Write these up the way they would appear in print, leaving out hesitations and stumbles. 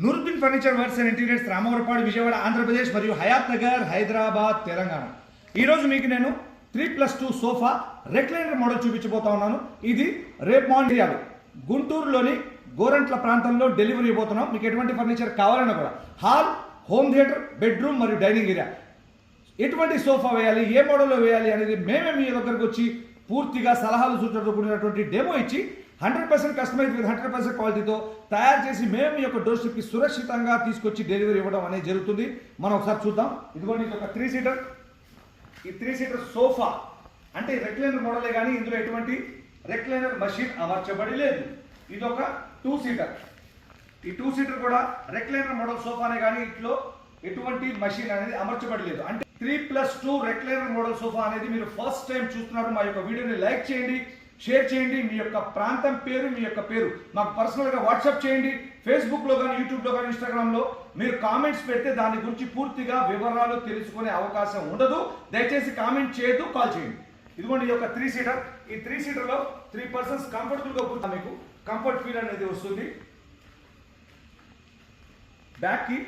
Nooruddin furniture works and interiors Ramavarapadu Vijayawada Andhra Pradesh మరియు హయాత్ నగర్ హైదరాబాద్ తెలంగాణ. ఈరోజు మీకు నేను 3+2 సోఫా రెక్లైనర్ మోడల్ చూపించబోతా ఉన్నాను. ఇది రేపు మార్నింగ్ గుంటూరులోని గోరంట్ల ప్రాంతంలో డెలివరీ ఇవ్వబోతున్నాం. మీకు ఎటువంటి ఫర్నిచర్ కావాలన్నా కూడా హాల్, హోమ్ థియేటర్, బెడ్రూమ్ మరియు డైనింగ్ ఏరియా ఎటువంటి సోఫా వేయాలి, ఏ మోడల్లో వేయాలి అనేది మేమే మీ దగ్గరకు వచ్చి పూర్తిగా సలహాలు సూచనలతో కూడినటువంటి డెమో ఇచ్చి 100% కస్టమైజ్ విత్ 100% క్వాలిటీతో తయారు చేసి మేము మీ యొక్క డోర్ స్టెప్కి సురక్షితంగా తీసుకొచ్చి డెలివరీ ఇవ్వడం అనేది జరుగుతుంది. మనం ఒకసారి చూద్దాం. ఇదిగోండి, ఇది ఒక 3 సీటర్. ఈ 3 సీటర్ సోఫా అంటే రెక్లైనర్ మోడలే కానీ ఇందులో ఎటువంటి రెక్లైనర్ మెషిన్ అమర్చబడి లేదు. ఇది ఒక 2 సీటర్. ఈ 2 సీటర్ కూడా రెక్లైనర్ మోడల్ సోఫానే కానీ ఇంట్లో ఎటువంటి మెషిన్ అనేది అమర్చబడి లేదు. అంటే 3+2 రెక్లైనర్ మోడల్ సోఫా అనేది మీరు ఫస్ట్ టైం చూస్తున్నారు. మా యొక్క వీడియోని లైక్ చేయండి, షేర్ చేయండి. మీ యొక్క ప్రాంతం పేరు, మీ యొక్క పేరు మాకు పర్సనల్గా వాట్సాప్ చేయండి. ఫేస్బుక్లో కానీ, యూట్యూబ్లో కానీ, ఇన్స్టాగ్రామ్లో మీరు కామెంట్స్ పెడితే దాని గురించి పూర్తిగా వివరాలు తెలుసుకునే అవకాశం ఉండదు. దయచేసి కామెంట్ చేయొద్దు, కాల్ చేయండి. ఇదిగోండి, ఈ యొక్క 3 సీటర్. ఈ 3 సీటర్లో 3 పర్సన్స్ కంఫర్టబుల్గా కూర్చొని మీకు కంఫర్ట్ ఫీల్ అనేది వస్తుంది. బ్యాక్కి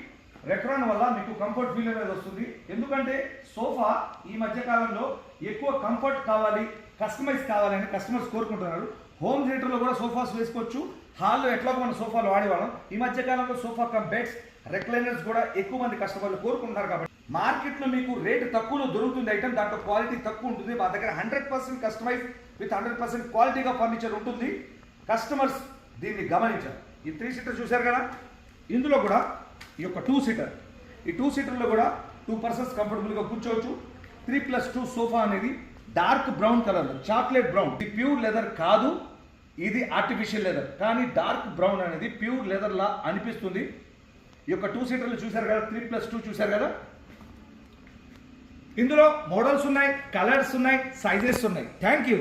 రెక్రాన్ వల్ల మీకు కంఫర్ట్ ఫీల్ అనేది వస్తుంది. ఎందుకంటే సోఫా ఈ మధ్య కాలంలో ఎక్కువ కంఫర్ట్ కావాలి, కస్టమైజ్ కావాలని కస్టమర్స్ కోరుకుంటున్నారు. హోమ్ థియేటర్లో కూడా సోఫాస్ వేసుకోవచ్చు. హాల్లో ఎట్లా మనం సోఫాలు వాడేవాళ్ళం. ఈ మధ్య కాలంలో సోఫా కమ్ బెడ్స్, రెక్లైనర్స్ కూడా ఎక్కువ మంది కస్టమర్లు కోరుకుంటున్నారు. కాబట్టి మార్కెట్లో మీకు రేటు తక్కువలో దొరుకుతుంది ఐటమ్, దాంట్లో క్వాలిటీ తక్కువ ఉంటుంది. మా దగ్గర 100% కస్టమైజ్ విత్ 100% క్వాలిటీగా ఫర్నిచర్ ఉంటుంది. కస్టమర్స్ దీన్ని గమనించారు. ఈ 3 సీటర్ చూశారు కదా, ఇందులో కూడా ఈ యొక్క 2 సీటర్. ఈ 2 సీటర్లో కూడా 2 పర్సన్స్ కంఫర్టబుల్గా కూర్చోవచ్చు. 3+2 సోఫా అనేది dark brown colour, chocolate brown. ఇది ప్యూర్ లెదర్ కాదు, ఇది ఆర్టిఫిషియల్ లెదర్. కానీ డార్క్ బ్రౌన్ అనేది ప్యూర్ లెదర్ లా అనిపిస్తుంది. ఈ యొక్క 2 సీటర్లు చూశారు కదా, 3+2 చూశారు కదా. ఇందులో మోడల్స్ ఉన్నాయి, కలర్స్ ఉన్నాయి, సైజెస్ ఉన్నాయి. Thank you.